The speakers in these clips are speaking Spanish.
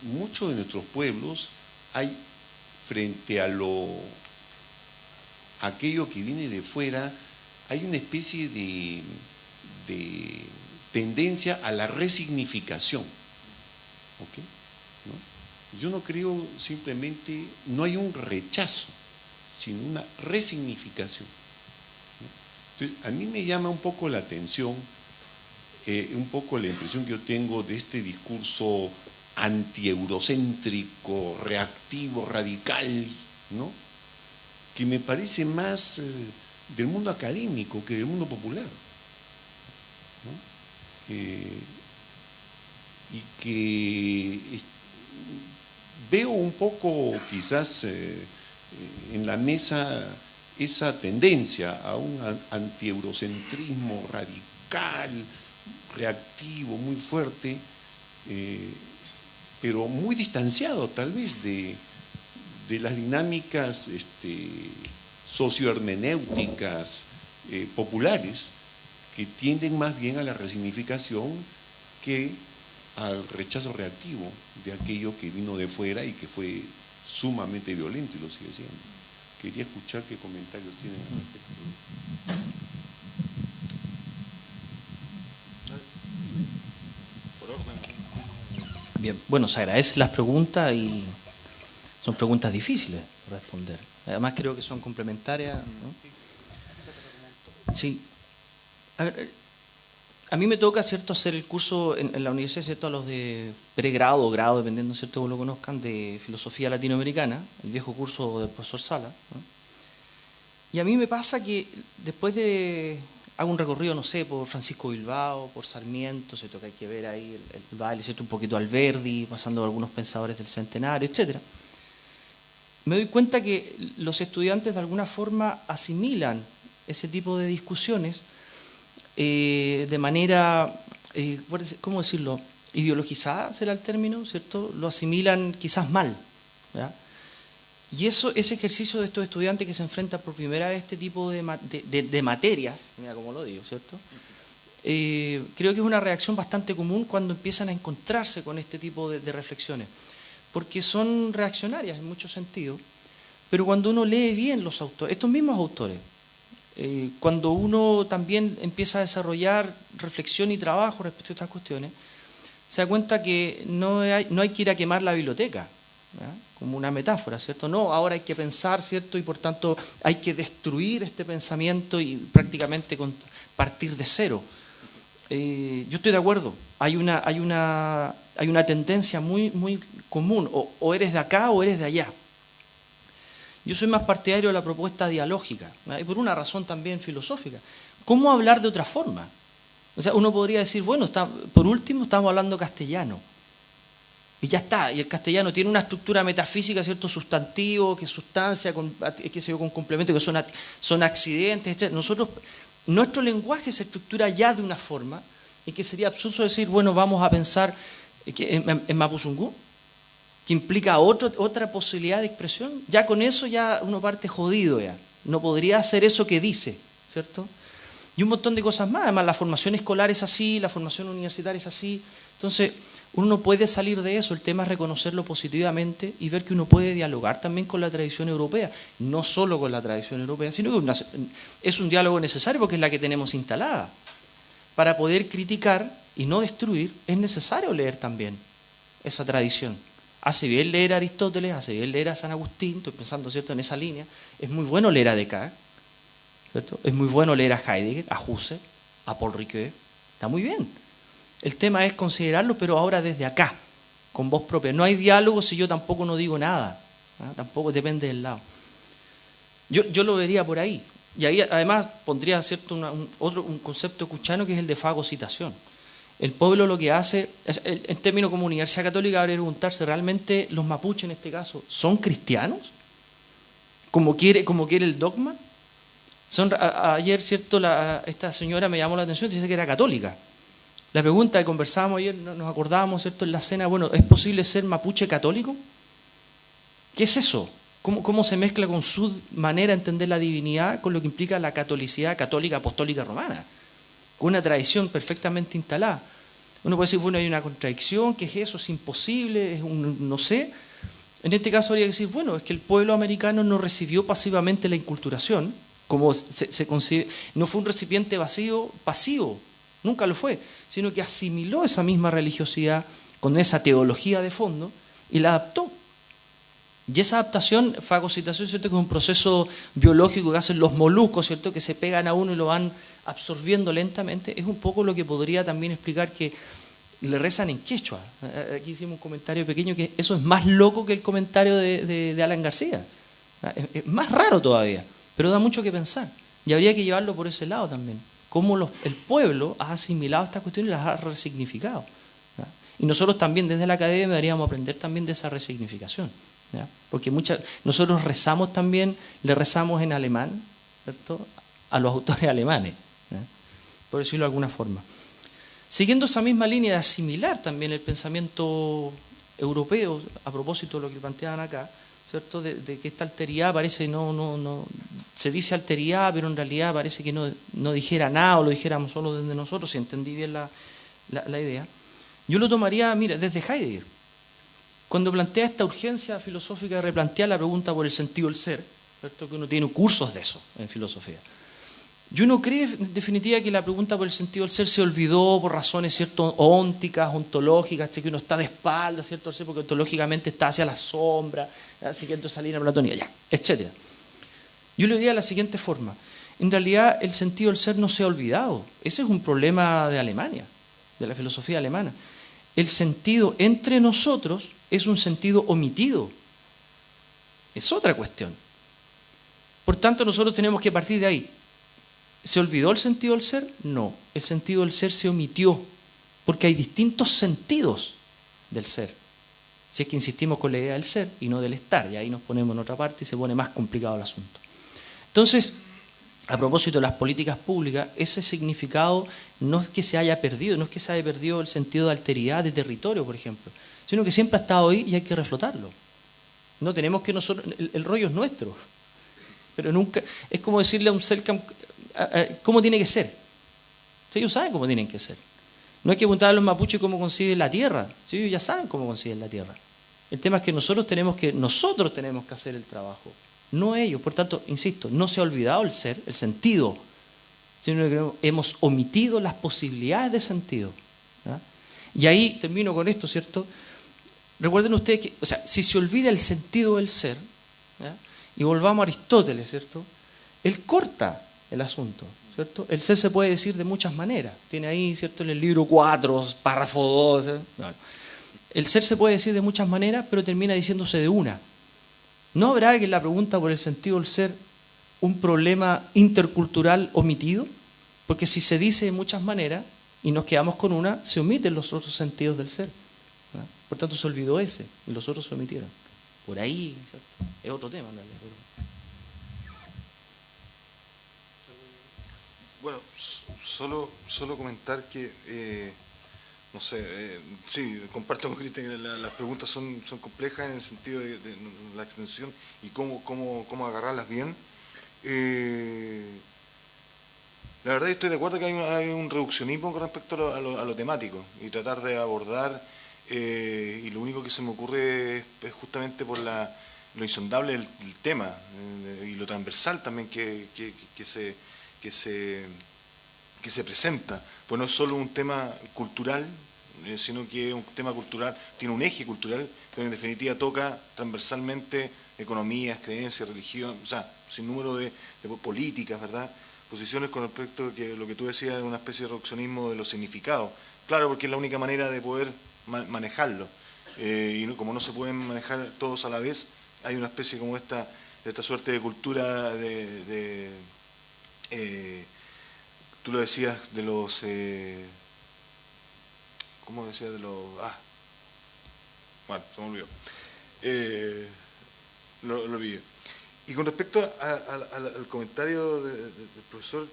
muchos de nuestros pueblos hay, frente a aquello que viene de fuera, hay una especie de tendencia a la resignificación. ¿Ok? ¿No? Yo no creo simplemente, no hay un rechazo, sino una resignificación. ¿No? Entonces, a mí me llama un poco la atención, un poco la impresión que yo tengo de este discurso antieurocéntrico, reactivo, radical, ¿no? Que me parece más del mundo académico que del mundo popular, ¿no? Y que veo un poco quizás en la mesa esa tendencia a un antieurocentrismo radical, reactivo, muy fuerte, pero muy distanciado tal vez de las dinámicas sociohermenéuticas populares, que tienden más bien a la resignificación que al rechazo reactivo de aquello que vino de fuera y que fue sumamente violento y lo sigue siendo. Quería escuchar qué comentarios tienen al respecto. Bien, bueno, se agradecen las preguntas y son preguntas difíciles de responder. Además creo que son complementarias, ¿no? Sí. A mí me toca, ¿cierto?, hacer el curso en la universidad, ¿cierto?, a los de pregrado o grado, dependiendo, ¿cierto?, cómo lo conozcan, de filosofía latinoamericana, el viejo curso del profesor Sala, ¿no? Y a mí me pasa que después de... hago un recorrido, no sé, por Francisco Bilbao, por Sarmiento, ¿cierto?, que hay que ver ahí el baile, ¿cierto?, un poquito Alberdi, pasando por algunos pensadores del Centenario, etcétera. Me doy cuenta que los estudiantes de alguna forma asimilan ese tipo de discusiones de manera, ¿cómo decirlo?, ideologizada, será el término, ¿cierto? Lo asimilan quizás mal, ¿verdad? Y ese ejercicio de estos estudiantes que se enfrentan por primera vez a este tipo de materias, mira cómo lo digo, ¿cierto? Creo que es una reacción bastante común cuando empiezan a encontrarse con este tipo de reflexiones, porque son reaccionarias en muchos sentidos, pero cuando uno lee bien los autores, estos mismos autores, cuando uno también empieza a desarrollar reflexión y trabajo respecto a estas cuestiones, se da cuenta que no hay que ir a quemar la biblioteca, ¿verdad?, como una metáfora, ¿cierto? No, ahora hay que pensar, ¿cierto?, y por tanto hay que destruir este pensamiento y prácticamente partir de cero. Yo estoy de acuerdo, hay una tendencia muy, muy común, o eres de acá o eres de allá. Yo soy más partidario de la propuesta dialógica, ¿verdad?, y por una razón también filosófica. ¿Cómo hablar de otra forma? O sea, uno podría decir, bueno, por último estamos hablando castellano. Y ya está, y el castellano tiene una estructura metafísica, ¿cierto?, sustantivo, que sustancia, con complemento, que son accidentes, etc. Nuestro lenguaje se estructura ya de una forma y que sería absurdo decir, bueno, vamos a pensar en Mapuzungún, que implica otra posibilidad de expresión. Ya con eso ya uno parte jodido ya. No podría hacer eso que dice, ¿cierto? Y un montón de cosas más. Además, la formación escolar es así, la formación universitaria es así. Entonces, uno no puede salir de eso. El tema es reconocerlo positivamente y ver que uno puede dialogar también con la tradición europea. No solo con la tradición europea, sino que es un diálogo necesario porque es la que tenemos instalada. Para poder criticar y no destruir, es necesario leer también esa tradición. Hace bien leer a Aristóteles, hace bien leer a San Agustín, estoy pensando, ¿cierto?, en esa línea. Es muy bueno leer a Descartes, ¿cierto? Es muy bueno leer a Heidegger, a Husserl, a Paul Ricoeur. Está muy bien. El tema es considerarlo, pero ahora desde acá, con voz propia. No hay diálogo si yo tampoco no digo nada, ¿no? Tampoco depende del lado. Yo lo vería por ahí. Y ahí además pondría, ¿cierto?, un concepto cuchano que es el de fagocitación. El pueblo lo que hace, en términos como Universidad Católica, habría que preguntarse, ¿realmente los mapuches en este caso son cristianos? ¿Como quiere el dogma? Ayer, ¿cierto?, esta señora me llamó la atención, dice que era católica. La pregunta que conversábamos ayer, nos acordábamos, ¿cierto?, en la cena, bueno, ¿es posible ser mapuche católico? ¿Qué es eso? ¿Cómo se mezcla con su manera de entender la divinidad con lo que implica la catolicidad católica apostólica romana? Con una tradición perfectamente instalada. Uno puede decir, bueno, hay una contradicción, ¿qué es eso? ¿Es imposible? ¿Es un no sé? En este caso habría que decir, bueno, es que el pueblo americano no recibió pasivamente la inculturación, como se concibe, no fue un recipiente vacío, pasivo, nunca lo fue, sino que asimiló esa misma religiosidad con esa teología de fondo y la adaptó. Y esa adaptación, fagocitación, ¿cierto?, que es un proceso biológico que hacen los moluscos, ¿cierto?, que se pegan a uno y lo van absorbiendo lentamente, es un poco lo que podría también explicar que le rezan en quechua. Aquí hicimos un comentario pequeño que eso es más loco que el comentario de Alan García. Es más raro todavía, pero da mucho que pensar. Y habría que llevarlo por ese lado también. Cómo el pueblo ha asimilado estas cuestiones y las ha resignificado. Y nosotros también desde la academia deberíamos aprender también de esa resignificación. ¿Ya? Porque nosotros rezamos también, le rezamos en alemán, ¿cierto?, a los autores alemanes, ¿ya?, por decirlo de alguna forma. Siguiendo esa misma línea de asimilar también el pensamiento europeo, a propósito de lo que planteaban acá, ¿cierto?, de que esta alteridad parece se dice alteridad, pero en realidad parece que no dijera nada, o lo dijéramos solo desde nosotros, si entendí bien la idea. Yo lo tomaría, mira, desde Heidegger. Cuando plantea esta urgencia filosófica de replantear la pregunta por el sentido del ser, ¿cierto?, que uno tiene cursos de eso en filosofía. Y uno cree, en definitiva, que la pregunta por el sentido del ser se olvidó por razones, ¿cierto?, ónticas, ontológicas, que uno está de espaldas, ¿cierto?, porque ontológicamente está hacia la sombra, siguiendo esa línea platónica, ya, etc. Yo le diría de la siguiente forma. En realidad, el sentido del ser no se ha olvidado. Ese es un problema de Alemania, de la filosofía alemana. El sentido entre nosotros es un sentido omitido. Es otra cuestión. Por tanto, nosotros tenemos que partir de ahí. ¿Se olvidó el sentido del ser? No. El sentido del ser se omitió, porque hay distintos sentidos del ser. Si es que insistimos con la idea del ser y no del estar, y ahí nos ponemos en otra parte y se pone más complicado el asunto. Entonces, a propósito de las políticas públicas, ese significado no es que se haya perdido, no es que se haya perdido el sentido de alteridad, de territorio, por ejemplo, sino que siempre ha estado ahí y hay que reflotarlo. No tenemos que nosotros, el rollo es nuestro, pero nunca, es como decirle a un CELCAM cómo tiene que ser. Ellos saben cómo tienen que ser. No hay que preguntar a los mapuches cómo conciben la tierra, ellos ya saben cómo conciben la tierra. El tema es que nosotros tenemos que hacer el trabajo, no ellos. Por tanto, insisto, no se ha olvidado el ser, el sentido, sino que hemos omitido las posibilidades de sentido. ¿Ya? Y ahí termino con esto, ¿cierto? Recuerden ustedes que, o sea, si se olvida el sentido del ser, ¿ya?, y volvamos a Aristóteles, ¿cierto?, él corta el asunto, ¿cierto? El ser se puede decir de muchas maneras. Tiene ahí, ¿cierto?, en el libro 4, párrafo 2. Bueno, el ser se puede decir de muchas maneras, pero termina diciéndose de una. ¿No habrá que en la pregunta por el sentido del ser un problema intercultural omitido? Porque si se dice de muchas maneras y nos quedamos con una, se omiten los otros sentidos del ser. ¿No? Por tanto, se olvidó ese y los otros se omitieron. Por ahí, ¿cierto?, es otro tema, ¿no? Bueno, solo comentar que, no sé, sí, comparto con Cristian que las preguntas son complejas en el sentido de la extensión y cómo agarrarlas bien. La verdad estoy de acuerdo que hay un reduccionismo con respecto a lo temático y tratar de abordar, y lo único que se me ocurre es justamente por lo insondable del tema y lo transversal también que se presenta, pues no es solo un tema cultural, sino que un tema cultural, tiene un eje cultural, pero en definitiva toca transversalmente economías, creencias, religión, o sea, sin número de políticas, ¿verdad? Posiciones con respecto a que lo que tú decías es una especie de reduccionismo de los significados. Claro, porque es la única manera de poder manejarlo. Y como no se pueden manejar todos a la vez, hay una especie como esta suerte de cultura tú lo decías de los... ¿cómo decías de los...? Bueno, se me olvidó. Lo olvidé. Y con respecto al comentario del profesor,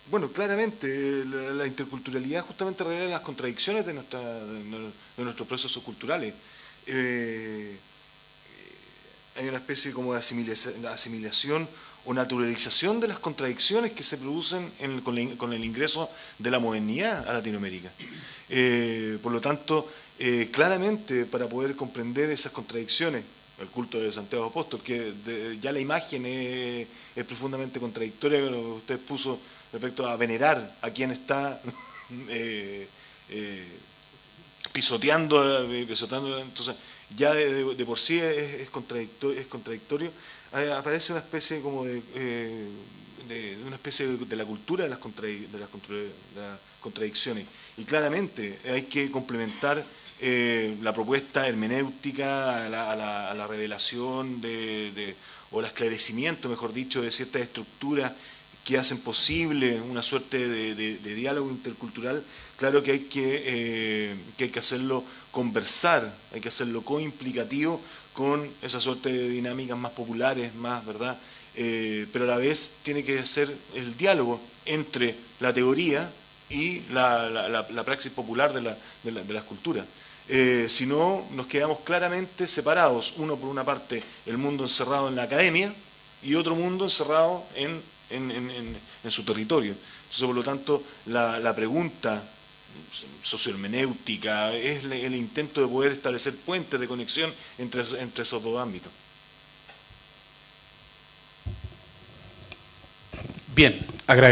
bueno, claramente la interculturalidad justamente revela las contradicciones de nuestros procesos culturales. Hay una especie como de asimilación o naturalización de las contradicciones que se producen con el ingreso de la modernidad a Latinoamérica. Por lo tanto, claramente para poder comprender esas contradicciones, el culto de Santiago Apóstol, que ya la imagen es profundamente contradictoria, lo que usted puso respecto a venerar a quien está pisoteando, entonces ya de por sí es contradictorio. Aparece una especie como de una especie de la cultura de las contradicciones, y claramente hay que complementar la propuesta hermenéutica a la revelación o el esclarecimiento, mejor dicho, de ciertas estructuras que hacen posible una suerte de diálogo intercultural. Claro que hay que hacerlo conversar, hay que hacerlo coimplicativo con esa suerte de dinámicas más populares, más, ¿verdad? Pero a la vez tiene que ser el diálogo entre la teoría y la praxis popular de las culturas. Si no, nos quedamos claramente separados, uno por una parte el mundo encerrado en la academia y otro mundo encerrado en su territorio. Entonces, por lo tanto, la pregunta sociohermenéutica es el intento de poder establecer puentes de conexión entre esos dos ámbitos. Bien, agradezco.